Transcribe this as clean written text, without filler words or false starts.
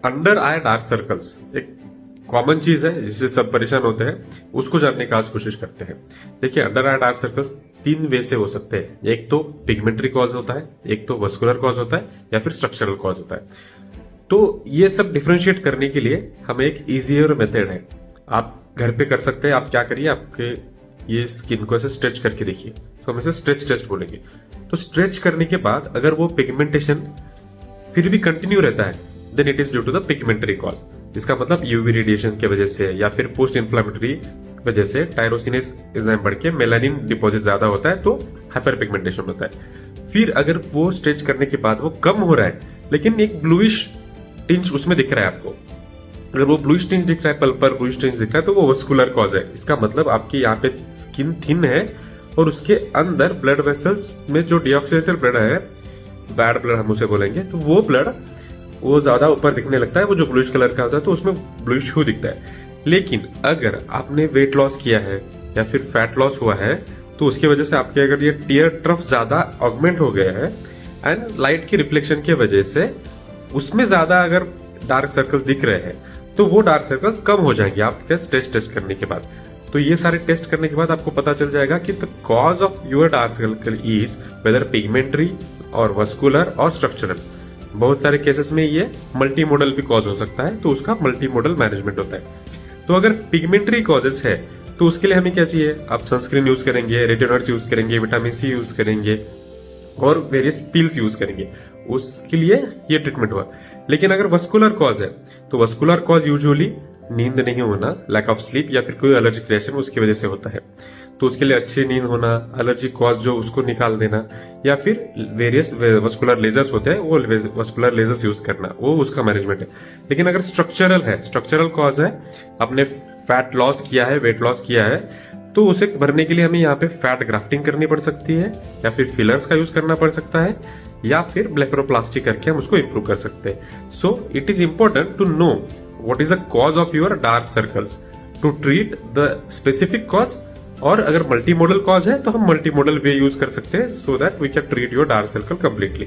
Under eye dark circles एक common चीज है जिससे सब परेशान होते हैं, उसको जानने का आज कोशिश करते हैं। देखिए, अंडर आई डार्क सर्कल्स तीन वे से हो सकते हैं। एक तो पिगमेंटरी कॉज होता है, एक तो वस्कुलर कॉज होता है, या फिर स्ट्रक्चरल कॉज होता है। तो ये सब डिफरेंशिएट करने के लिए हमें एक इजियर मेथड है, आप घर पे कर सकते हैं। आप क्या करिए, आपके ये स्किन को ऐसे स्ट्रेच करके देखिए, तो हम इसे स्ट्रेच टेस्ट बोलेंगे। तो स्ट्रेच करने के बाद अगर वो पिगमेंटेशन फिर भी कंटिन्यू रहता है, then it is due to the pigmentary cause. इसका मतलब यूवी रेडिएशन की वजह से या फिर पोस्ट इन्फ्लामेटरी वजह से टायरोसिनेस एंजाइम बढ़ के मेलानिन डिपॉजिट ज्यादा होता है, तो हाइपर पिगमेंटेशन होता है। फिर अगर वो स्ट्रेच करने के बाद वो कम हो रहा है, लेकिन एक ब्लूइश टिंच उसमें दिख रहा है आपको, अगर वो ब्लूइश टिंच दिख रहा है, पल्पर ब्लूइश टिंच दिख रहा है, तो वो वस्कुलर कॉज है। इसका मतलब आपकी यहाँ पे स्किन थिन है और उसके अंदर ब्लड वेसल्स में जो डीऑक्सीजेनेटेड ब्लड है, बैड ब्लड हम उसे बोलेंगे, तो वो ब्लड वो ज्यादा ऊपर दिखने लगता है, वो जो ब्लूइश कलर का होता है, तो उसमें ब्लूइश ह्यू दिखता है। लेकिन अगर आपने वेट लॉस किया है या फिर फैट लॉस हुआ है, तो उसकी वजह से आपके अगर ये टीयर ट्रफ ज्यादा ऑगमेंट हो गया है एंड लाइट की रिफ्लेक्शन की वजह से उसमें ज्यादा अगर डार्क सर्कल दिख रहे हैं, तो वो डार्क सर्कल्स कम हो जाएंगे आपके स्ट्रेस टेस्ट करने के बाद। तो ये सारे टेस्ट करने के बाद आपको पता चल जाएगा कि the cause of your dark circle is whether pigmentary और वस्कुलर और स्ट्रक्चरल। बहुत सारे केसेस में ये मल्टी मोडल भी कॉज हो सकता है, तो उसका मल्टी मोडल मैनेजमेंट होता है। तो अगर पिगमेंटरी कॉजेस है, तो उसके लिए हमें क्या चाहिए, आप सनस्क्रीन यूज करेंगे, रेटिनॉइड्स यूज करेंगे, विटामिन सी यूज करेंगे और वेरियस पिल्स यूज करेंगे, उसके लिए ये ट्रीटमेंट हुआ। लेकिन अगर वस्कुलर कॉज है, तो वस्कुलर कॉज यूजुअली नींद नहीं होना, लैक ऑफ स्लीप या फिर कोई एलर्जिक रिएक्शन उसकी वजह से होता है। तो उसके लिए अच्छी नींद होना, एलर्जी कॉज जो उसको निकाल देना, या फिर वेरियस वस्कुलर लेजर्स होते हैं, वो वस्कुलर लेजर्स यूज करना, वो उसका मैनेजमेंट है। लेकिन अगर स्ट्रक्चरल है, स्ट्रक्चरल कॉज है, आपने फैट लॉस किया है, वेट लॉस किया है, तो उसे भरने के लिए हमें यहाँ पे फैट ग्राफ्टिंग करनी पड़ सकती है, या फिर फिलर्स का यूज करना पड़ सकता है, या फिर ब्लेफरोप्लास्टी करके हम उसको इंप्रूव कर सकते हैं। So it is important to know what is the cause of your dark circles to treat the specific cause. और अगर मल्टी मॉडल कॉज है, तो हम मल्टी मॉडल वे यूज कर सकते हैं, so that we can treat your dark circle completely.